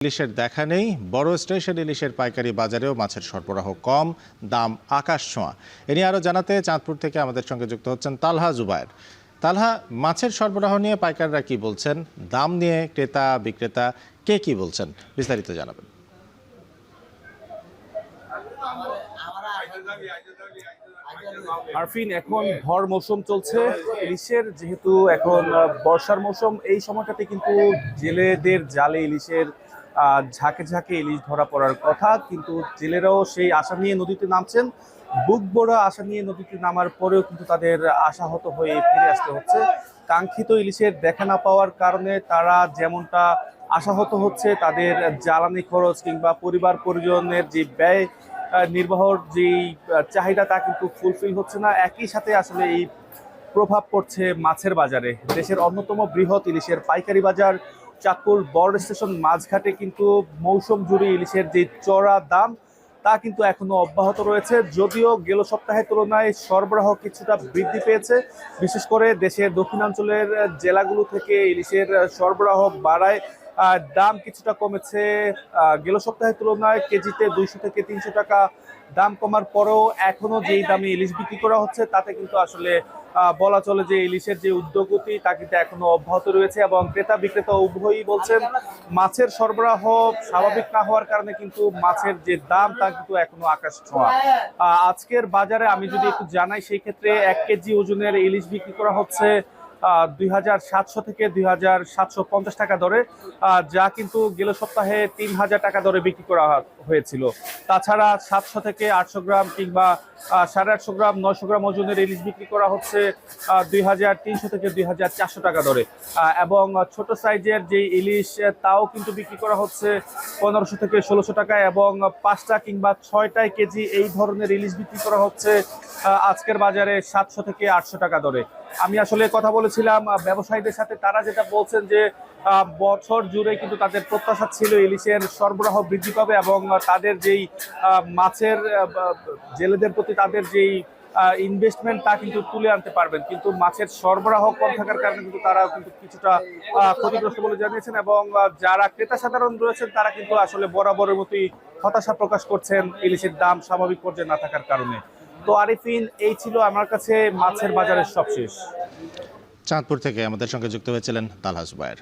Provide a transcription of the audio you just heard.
ইলিশের দেখা নেই। বড় স্টেশন ইলিশের পাইকারি বাজারেও মাছের সরবরাহ কম, দাম আকাশ ছোঁয়া। এ নিয়ে আরও জানাতে চাঁদপুর থেকে আমাদের সঙ্গে যুক্ত হচ্ছেন তালহা জুবায়ের। তালহা, মাছের সরবরাহ নিয়ে পাইকাররা কি বলছেন, দাম নিয়ে ক্রেতা বিক্রেতা কে কি বলছেন, বিস্তারিত জানাবেন। আরফিন, এখন ভর মৌসুম চলছে ইলিশের, যেহেতু এখন বর্ষার মৌসুম। এই সময়টাতে কিন্তু জেলেদের জালে ইলিশের ঝাঁকে ঝাঁকে ইলিশ ধরা পড়ার কথা, কিন্তু জেলেরাও সেই আশা নিয়ে নদীতে নামছেন। বুক বড় আশা নিয়ে নদীতে নামার পরেও কিন্তু তাদের আশাহত হয়ে ফিরে আসতে হচ্ছে। কাঙ্ক্ষিত ইলিশের দেখা না পাওয়ার কারণে তারা যেমনটা আশাহত হচ্ছে, তাদের জ্বালানি খরচ কিংবা পরিবার পরিজনের যে ব্যয় নির্বাহর যেই চাহিদা, তা কিন্তু ফুলফিল হচ্ছে না। একই সাথে আসলে এই প্রভাব পড়ছে মাছের বাজারে। দেশের অন্যতম বৃহৎ ইলিশের পাইকারি বাজার চাঁদপুর বড় স্টেশন মাঝঘাটে কিন্তু মৌসুম জুড়ে ইলিশের যে চড়া দাম, তা কিন্তু এখনো অব্যাহত রয়েছে। যদিও গেল সপ্তাহের তুলনায় সরবরাহ কিছুটা বৃদ্ধি পেয়েছে, বিশেষ করে দেশের দক্ষিণাঞ্চলের জেলাগুলো থেকে ইলিশের সরবরাহ বাড়ায় দাম কিছুটা কমেছে। গেল সপ্তাহের তুলনায় কেজিতে 200 থেকে 300 টাকা দাম কমার পরেও এখনো যেই দামে ইলিশ বিক্রি করা হচ্ছে, তাতে কিন্তু আসলে বলা চলে যে ইলিশের যে উদ্যোগতি, তা কিন্তু এখনো অব্যাহত রয়েছে। এবং ক্রেতা বিক্রেতা উভয়ই বলছেন, মাছের সরবরাহ স্বাভাবিক না হওয়ার কারণে কিন্তু মাছের যে দাম, তা কিন্তু এখনো আকাশ ছোঁয়া। আজকের বাজারে আমি যদি একটু জানাই, সেই ক্ষেত্রে 1 কেজি ওজনের ইলিশ বিক্রি করা হচ্ছে 2700 থেকে 2750 টাকা দরে, যা কিন্তু গেল সপ্তাহে 3000 টাকা দরে বিক্রি করা হয়েছিল। তাছাড়া 700 থেকে 800 গ্রাম কিংবা 850 গ্রাম 900 গ্রাম ওজনের ইলিশ বিক্রি করা হচ্ছে 2300 থেকে 2400 টাকা দরে। এবং ছোট সাইজের যে ইলিশ, তাও কিন্তু বিক্রি করা হচ্ছে 1500 থেকে 1600 টাকা। এবং 5টা কিংবা 6টায় কেজি এই ধরনের ইলিশ বিক্রি করা হচ্ছে আজকের বাজারে 700 থেকে 800 টাকা দরে। আমি আসলে কথা বলেছিলাম ব্যবসায়ীদের সাথে, তারা যেটা বলছেন যে বছর জুড়ে কিন্তু তাদের প্রত্যাশা ছিল ইলিশের সরবরাহ বৃদ্ধি পাবে এবং তাদের যেই মাছের জেলেদের প্রতি তাদের যেই ইনভেস্টমেন্ট, তা কিন্তু তুলে আনতে পারবেন। কিন্তু মাছের সরবরাহ কম থাকার কারণে কিন্তু তারা কিন্তু কিছুটা ক্ষতিগ্রস্ত বলে জানিয়েছেন। এবং যারা ক্রেতা সাধারণ রয়েছেন, তারা কিন্তু আসলে বরাবরের মতোই হতাশা প্রকাশ করছেন ইলিশের দাম স্বাভাবিক পর্যায়ে না থাকার কারণে। তো আরিফিন, এই ছিল আমার কাছে মাছের বাজারের সবশেষ। চাঁদপুর থেকে আমাদের সঙ্গে যুক্ত হয়েছিলেন তালহা জুবায়ের।